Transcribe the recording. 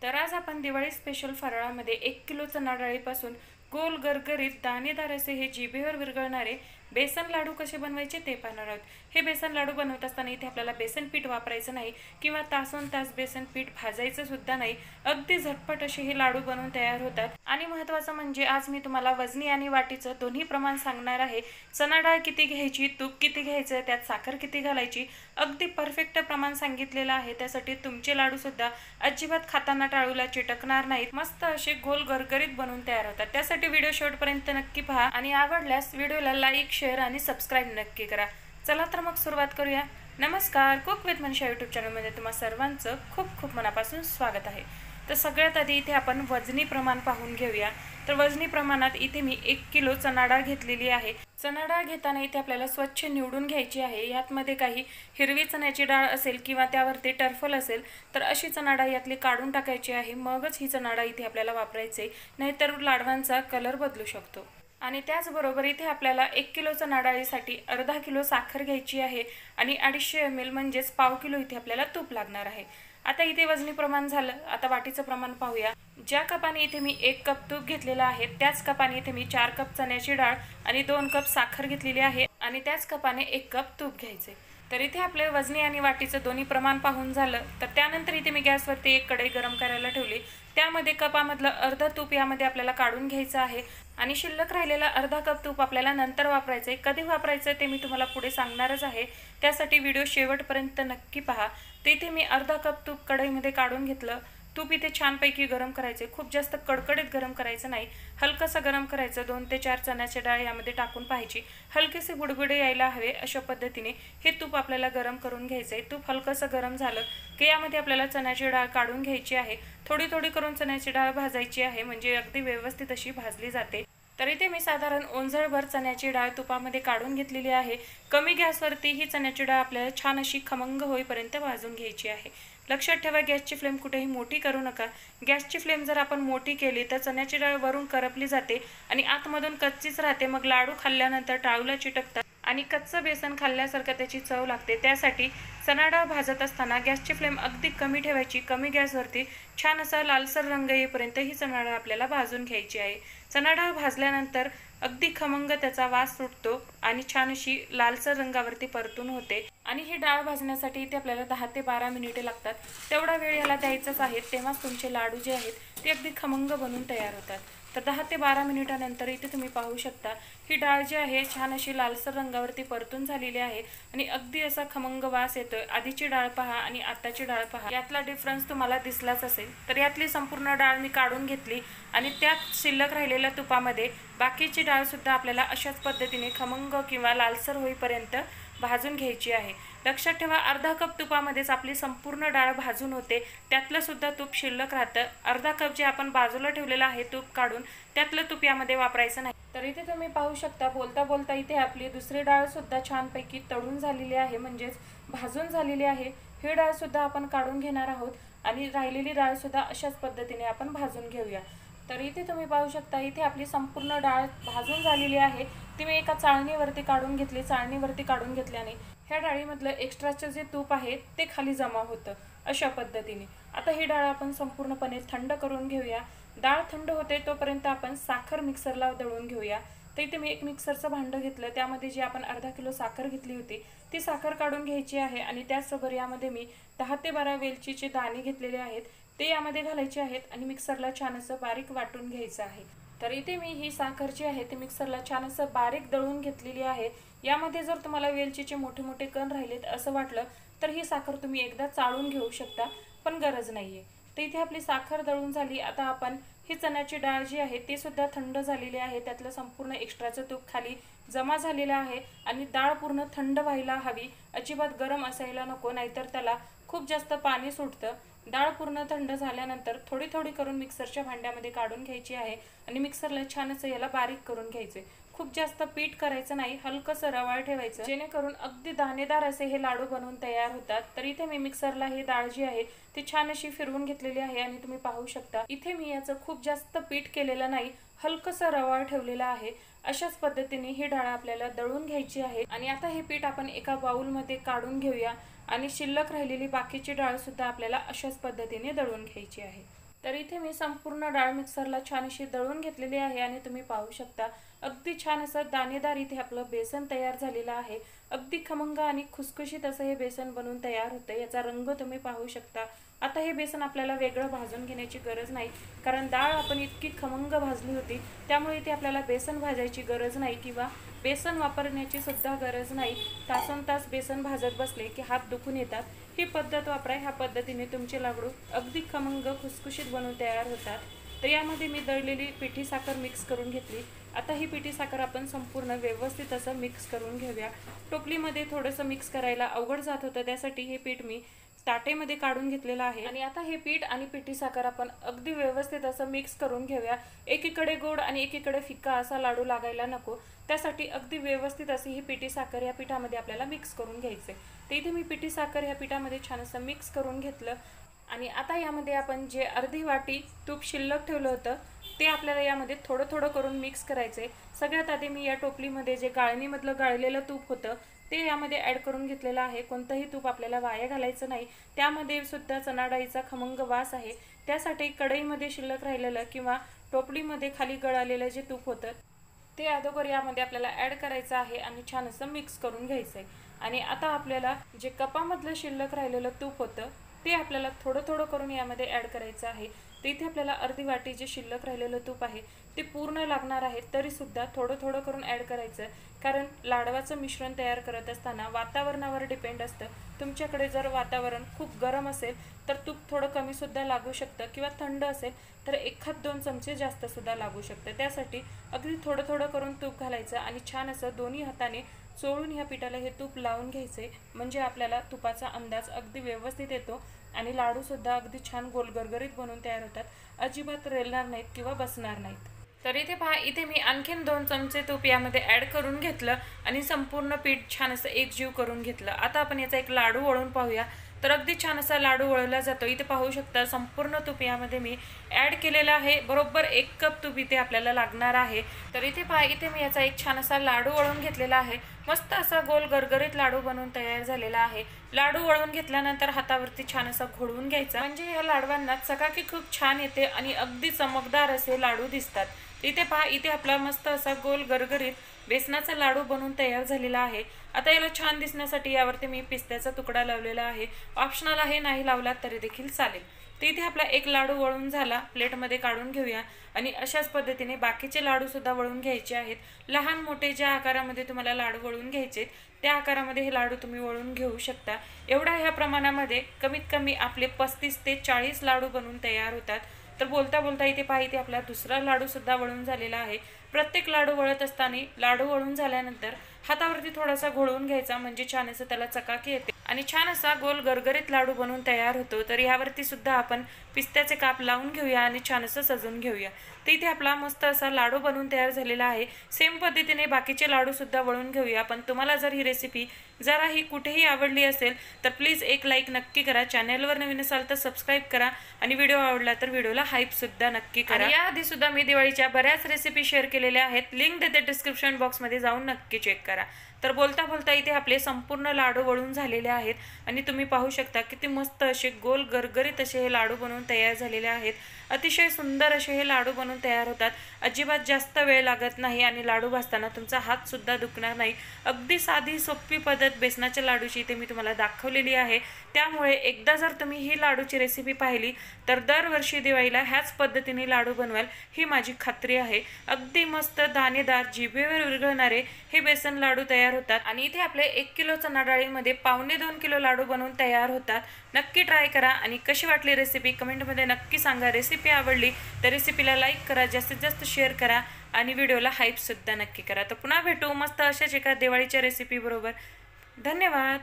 तर आज आपण दिवाळी स्पेशल फराळामध्ये 1 किलो चणा डाळीपासून गोल गरगरीत दाणेदार असे हे जिभेवर विरघळणारे बेसन लाडू कसे बनवायचे ते पाहणार आहोत। हे बेसन लाडू बनवत असताना इथे आपल्याला बेसन पीठ वापरायचं नाही किंवा तासन तास बेसन पीठ भाजायचं सुद्धा नाही। अगदी झटपट असे हे लाडू बनवून तयार होतात। आणि महत्त्वाचं म्हणजे आज मी तुम्हाला वजनी आणि वाटीचं दोन्ही प्रमाण सांगणार आहे। चणा डाळ किती घ्यायची, तूप किती घ्यायचं, त्यात साखर किती घालायची, अगदी परफेक्ट प्रमाण सांगितलेलं आहे। त्यासाठी तुमचे लाडू सुद्धा अजिबात खाताना टाळूला चिटकणार नाहीत, मस्त असे गोल गरगरीत बनवून तयार होतात। त्यासाठी व्हिडिओ शेवटपर्यंत नक्की पहा आणि आवडल्यास व्हिडिओला लाईक, शेअर आणि सबस्क्राइब नक्की करा। चला तर मग सुरुवात करूया। नमस्कार, कुक विथ मनीषा यूट्यूब चॅनलमध्ये तुम्हा सर्वांचं खूप खूप मनापासून स्वागत आहे। तर सगळ्यात आधी इथे आपण वजनी प्रमाण पाहून घेऊया। तर वजनी प्रमाणात इथे मी 1 किलो चणा डाळ घेतलेली आहे। चणा डाळ घेताना इथे आपल्याला स्वच्छ निवडून घ्यायची आहे। यातमध्ये काही हिरवी चण्याची डाळ असेल किंवा त्यावरती टर्फल असेल तर अशी चणा डाळ यातली काढून टाकायची आहे, मगच ही चणा डाळ इथे आपल्याला वापरायची, नाहीतर लाडवांचा कलर बदलू शकतो। आणि त्याचबरोबर इथे आपल्याला 1 किलो चणा डाळीसाठी अर्धा किलो साखर घ्यायची आहे आणि 250 ml म्हणजेच पाव किलो इथे आपल्याला तूप लागणार आहे। आता इथे वजनी प्रमाण झालं, आता वाटीचं प्रमाण पाहूया। ज्या कपाने इथे मी 1 कप तूप घेतलेला आहे त्याच कपाने इथे मी 4 कप चण्याची डाळ आणि 2 कप साखर घेतलेली आहे आणि त्याच कपाने 1 कप तूप घ्यायचे। तर इथे आपले वजनी आणि वाटीचं दोन्ही प्रमाण पाहून झालं, तर त्यानंतर इथे मी गॅसवरती एक कढई गरम करायला ठेवली। त्यामध्ये कपामधलं अर्ध तूप यामध्ये आपल्याला काढून घ्यायचं आहे आणि शिल्लक राहिलेला अर्धा कप तूप आपल्याला नंतर वापरायचं आहे। कधी वापरायचं ते मी तुम्हाला पुढे सांगणारच आहे, त्यासाठी व्हिडिओ शेवटपर्यंत नक्की पहा। तर इथे मी अर्धा कप तूप कढईमध्ये काढून घेतलं। तूप इथे छानपैकी गरम करायचे, खूप जास्त कडकडीत गरम करायचं नाही, हलकंसं गरम करायचं। 2 ते 4 चण्याची डाळ यामध्ये टाकून पाहायची, हलकेसे बुडबुडे यायला हवे अशा पद्धतीने हे तूप आपल्याला गरम करून घ्यायचंय। तूप हलकंसं गरम झालं की यामध्ये आपल्याला चण्याची डाळ काढून घ्यायची आहे। थोडी थोडी करून चण्याची डाळ भाजायची आहे, म्हणजे अगदी व्यवस्थित अशी भाजली जाते। तर इथे मी साधारण ओंजळभर चण्याची डाळ तुपामध्ये काढून घेतलेली आहे। कमी गॅसवरती ही चण्याची डाळ आपल्याला छान अशी खमंग होईपर्यंत भाजून घ्यायची आहे। लक्षात ठेवा, गॅसची फ्लेम कुठेही मोठी करू नका। गॅसची फ्लेम जर आपण मोठी केली तर चण्याची डाळ वरून करपली जाते आणि आतमधून कच्चीच राहते, मग लाडू खाल्ल्यानंतर टाळूला चिटकतात आणि कच्चं बेसन खाल्ल्यासारखं त्याची चव लागते। त्यासाठी चणा डाळ भाजत असताना गॅसची फ्लेम अगदी कमी ठेवायची। कमी गॅसवरती छान असा लालसर रंग येईपर्यंत ही चणा डाळ आपल्याला भाजून घ्यायची आहे। चणा डाळ भाजल्यानंतर अगदी खमंग त्याचा वास सुटतो आणि छान अशी लालसर रंगावरती परतून होते। आणि ही डाळ भाजण्यासाठी इथे आपल्याला 10 ते 12 मिनिटे लागतात, तेवढा वेळ याला द्यायचाच आहे, तेव्हाच तुमचे लाडू जे आहेत ते अगदी खमंग बनून तयार होतात। तर 10 ते 12 मिनिटानंतर इथे तुम्ही पाहू शकता ही डाळ जी आहे छान अशी लालसर रंगावरती परतून झालेली आहे आणि अगदी असा खमंग वास येतोय। आधीची डाळ पहा आणि आताची डाळ पहा, यातला डिफरन्स तुम्हाला दिसलाच असेल। तर यातली संपूर्ण डाळ मी काढून घेतली आणि त्यात शिल्लक राहिलेल्या तुपामध्ये बाकीची डाळ सुद्धा आपल्याला अशाच पद्धतीने खमंग किंवा लालसर होईपर्यंत भाजून घ्यायची आहे। लक्षात ठेवा, अर्धा कप तुपामध्येच आपली संपूर्ण डाळ भाजून होते, त्यातलं सुद्धा तूप शिल्लक राहतं। अर्धा कप जे आपण बाजूला ठेवलेलं आहे तूप काढून त्यातलं तूप यामध्ये वापरायचं नाही। तर इथे तुम्ही पाहू शकता, बोलता बोलता इथे आपली दुसरी डाळ सुद्धा छानपैकी तळून झालेली आहे, म्हणजेच भाजून झालेली आहे। ही डाळ सुद्धा आपण काढून घेणार आहोत आणि राहिलेली डाळ सुद्धा अशाच पद्धतीने आपण भाजून घेऊया। तर इथे तुम्ही पाहू शकता, इथे आपली संपूर्ण डाळ भाजून झालेली आहे। ती मी एका चाळणीवरती काढून घेतली। चाळणीवरती काढून घेतल्याने ह्या डाळीमधलं एक्स्ट्राचं जे तूप आहे ते खाली जमा होतं अशा पद्धतीने। आता ही डाळ आपण संपूर्णपणे थंड करून घेऊया। डाळ थंड होते तोपर्यंत आपण साखर मिक्सरला दळून घेऊया। तर इथे मी एक मिक्सरचं भांडं घेतलं, त्यामध्ये जी आपण अर्धा किलो साखर घेतली होती ती साखर काढून घ्यायची आहे आणि त्याचबरोबर यामध्ये मी 10 ते 12 वेलचीचे दाणे घेतलेले आहेत ते यामध्ये घालायचे आहेत आणि मिक्सरला छान असं बारीक वाटून घ्यायचं आहे। तर इथे मी ही साखर जी आहे ती मिक्सरला छान असं बारीक दळून घेतलेली आहे। यामध्ये जर तुम्हाला वेलचीचे मोठे मोठे कण राहिलेत असं वाटलं तर ही साखर तुम्ही एकदा चाळून घेऊ शकता, पण गरज नाहीये। तर इथे आपली साखर दळून झाली। आता आपण ही चण्याची डाळ जी आहे ती सुद्धा थंड झालेली आहे, त्यातलं संपूर्ण एक्स्ट्राचं तूप खाली जमा झालेलं आहे आणि डाळ पूर्ण थंड व्हायला हवी, अजिबात गरम असायला नको, नाहीतर त्याला खूप जास्त पाणी सुटतं। डाळ पूर्ण थंड झाल्यानंतर थोडी थोडी करून मिक्सरच्या भांड्यामध्ये काढून घ्यायची आहे आणि मिक्सरला छान असं याला बारीक करून घ्यायचे। खूप जास्त पीठ करायचं नाही, हलकंसं रवाळ ठेवायचं, जेणेकरून अगदी दाणेदार असे हे लाडू बनवून तयार होतात। तर इथे मी मिक्सरला ही डाळ जी आहे ती छान अशी फिरवून घेतलेली आहे आणि तुम्ही पाहू शकता इथे मी याचं खूप जास्त पीठ केलेलं नाही, हलकंसं रवाळ ठेवलेलं आहे। अशाच पद्धतीने ही डाळ आपल्याला दळून घ्यायची आहे आणि आता हे पीठ आपण एका बाउलमध्ये काढून घेऊया आणि शिल्लक राहिलेली बाकीची डाळ सुद्धा आपल्याला अशाच पद्धतीने दळून घ्यायची आहे। तर इथे मी संपूर्ण डाळ मिक्सरला छान अशी दळून घेतलेली आहे आणि तुम्ही पाहू शकता अगदी छान असं दाणेदार इथे आपलं बेसन तयार झालेलं आहे। अगदी खमंग आणि खुसखुशीत असं हे बेसन बनवून तयार होतं। याचा रंग तुम्ही पाहू शकता। आता हे बेसन आपल्याला वेगळं भाजून घेण्याची गरज नाही, कारण डाळ आपण इतकी खमंग भाजली होती, त्यामुळे इथे आपल्याला बेसन भाजायची गरज नाही किंवा बेसन वापरण्याची सुद्धा गरज नाही। तासनतास बेसन भाजत बसले की हात दुखून येतात। ही पद्धत वापरा। ह्या पद्धतीने तुमचे लाडू अगदी खमंग खुसखुशीत बनवून तयार होतात। तर यामध्ये मी दळलेली पिठी साखर मिक्स करून घेतली। आता ही पिठी साखर आपण संपूर्ण व्यवस्थित असं मिक्स करून घेऊया। टोपलीमध्ये थोडंसं मिक्स करायला अवघड जात होतं, त्यासाठी हे पीठ मी ताटेमध्ये काढून घेतलेलं आहे। आणि आता हे पीठ आणि पिठी साखर आपण अगदी व्यवस्थित असं मिक्स करून घेऊया। एकीकडे गोड आणि एकीकडे फिक्का असा लाडू लागायला नको, त्यासाठी अगदी व्यवस्थित अशी ही पिठी साखर या पिठामध्ये आपल्याला मिक्स करून घ्यायचे। तर इथे मी पिठी साखर या पिठामध्ये छान असं मिक्स करून घेतलं आणि आता यामध्ये आपण जे अर्धी वाटी तूप शिल्लक ठेवलं होतं ते आपल्याला यामध्ये थोडं थोडं करून मिक्स करायचे। सगळ्यात आधी मी या टोपलीमध्ये जे गाळणीमधलं गाळलेलं तूप होतं ते यामध्ये ॲड करून घेतलेलं आहे। कोणतंही तूप आपल्याला वाया घालायचं नाही, त्यामध्ये सुद्धा चणा डाळीचा खमंग वास आहे। त्यासाठी कढईमध्ये शिल्लक राहिलेलं किंवा टोपलीमध्ये खाली गळालेलं जे तूप होतं ते अगोदर यामध्ये आपल्याला ॲड करायचं आहे आणि छान असं मिक्स करून घ्यायचं आहे। आणि आता आपल्याला जे कपामधलं शिल्लक राहिलेलं तूप होतं ते आपल्याला थोडं थोडं करून यामध्ये ॲड करायचं आहे। तर इथे आपल्याला अर्धी वाटी जे शिल्लक राहिलेलं तूप आहे ते पूर्ण लागणार आहे, तरीसुद्धा थोडं थोडं करून ॲड करायचं, कारण लाडवाचं मिश्रण तयार करत असताना वातावरणावर डिपेंड असतं। तुमच्याकडे जर वातावरण खूप गरम असेल तर तूप थोडं कमीसुद्धा लागू शकतं किंवा थंड असेल तर 1-2 चमचे जास्तसुद्धा लागू शकतं। त्यासाठी अगदी थोडं थोडं करून तूप घालायचं आणि छान असं दोन्ही हाताने चोळून ह्या पिठाला हे तूप लावून घ्यायचे, म्हणजे आपल्याला तुपाचा अंदाज अगदी व्यवस्थित येतो आणि लाडूसुद्धा अगदी छान गोल गरगरीत बनवून तयार होतात, अजिबात रेलणार नाहीत किंवा बसणार नाहीत। तर इथे पहा, इथे मी आणखीन 2 चमचे तूप यामध्ये ॲड करून घेतलं आणि संपूर्ण पीठ छान असं एकजीव करून घेतलं। आता आपण याचा एक लाडू वळून पाहूया। तर अगदी छान असा लाडू वळला जातो। इथे पाहू शकता संपूर्ण तूप यामध्ये मी ॲड केलेलं आहे। बरोबर 1 कप तूप इथे आपल्याला लागणार आहे। तर इथे पहा, इथे मी याचा एक छान असा लाडू वळून घेतलेला आहे। मस्त असा गोल गरगरीत लाडू बनवून तयार झालेला आहे। लाडू वळून घेतल्यानंतर हातावरती छान असा घोळवून घ्यायचा, म्हणजे या लाडवांना चकाकी खूप छान येते आणि अगदी चमकदार असे लाडू दिसतात। इथे पहा, इथे आपला मस्त असा गोल गरगरीत बेसनाचा लाडू बनवून तयार झालेला आहे। आता याला छान दिसण्यासाठी यावरती मी पिस्त्याचा तुकडा लावलेला आहे। ऑप्शनल आहे, नाही लावला तरी देखील चालेल। तर इथे आपला एक लाडू वळून झाला, प्लेटमध्ये काढून घेऊया आणि अशाच पद्धतीने बाकीचे लाडू सुद्धा वळून घ्यायचे आहेत। लहान मोठे ज्या आकारामध्ये तुम्हाला लाडू वळून घ्यायचे त्या आकारामध्ये हे लाडू तुम्ही वळून घेऊ शकता। एवढ्या ह्या प्रमाणामध्ये कमीत कमी आपले 35 ते 40 लाडू बनवून तयार होतात। तर बोलता बोलता इथे पहा, इथे आपला दुसरा लाडू सुद्धा वळून झालेला आहे। प्रत्येक लाडू वळत असताना लाडू वळून झाल्यानंतर हातावरती थोडासा घोळवून घ्यायचा, म्हणजे छान असं त्याला चकाकी येते आणि छान असा गोल गरगरीत लाडू बनवून तयार होतो। तर यावरती सुद्धा आपण पिस्त्याचे काप लावून घेऊया आणि छान असं सजवून घेऊया। तर इथे आपला मस्त असा लाडू बनवून तयार झालेला आहे। सेम पद्धतीने बाकीचे लाडू सुद्धा वळून घेऊया। पण तुम्हाला जर ही रेसिपी जराही कुठेही आवडली असेल तर प्लीज एक लाईक नक्की करा। चॅनलवर नवीन असाल तर सबस्क्राईब करा आणि व्हिडिओ आवडला तर व्हिडिओला हाईप सुद्धा नक्की करा। याआधी सुद्धा मी दिवाळीच्या बऱ्याच रेसिपी शेअर केलेल्या आहेत, लिंक देते डिस्क्रिप्शन बॉक्समध्ये, जाऊन नक्की चेक करा। तर बोलता बोलता इथे आपले संपूर्ण लाडू वळून झालेले आहेत आणि तुम्ही पाहू शकता किती मस्त असे गोल गरगरीत असे हे लाडू बनवून तयार झालेले आहेत। अतिशय सुंदर असे हे लाडू बनवून तयार होतात। अजिबात जास्त वेळ लागत नाही आणि लाडू भाजताना तुमचा हात सुद्धा दुखणार नाही। अगदी साधी सोपी पद्धत बेसनाच्या लाडूची इथे मी तुम्हाला दाखवलेली आहे। त्यामुळे एकदा जर तुम्ही ही लाडूची रेसिपी पाहिली तर दरवर्षी दिवाळीला ह्याच पद्धतीने लाडू बनवाल ही माझी खात्री आहे। अगदी मस्त दाणेदार जिभेवर विरघळणारे हे बेसन लाडू तयार होतात आणि इथे आपले 1 किलो चणा डाळीमध्ये 1.25-2 किलो लाडू बनवून तयार होतात। नक्की ट्राय करा आणि कशी वाटली रेसिपी कमेंटमध्ये नक्की सांगा। रेसिपी आवडली तर रेसिपीला लाईक करा, जास्तीत जास्त शेअर करा आणि व्हिडिओला हाईप सुद्धा नक्की करा। तर पुन्हा भेटू मस्त अशाच एका दिवाळीच्या रेसिपी बरोबर। धन्यवाद।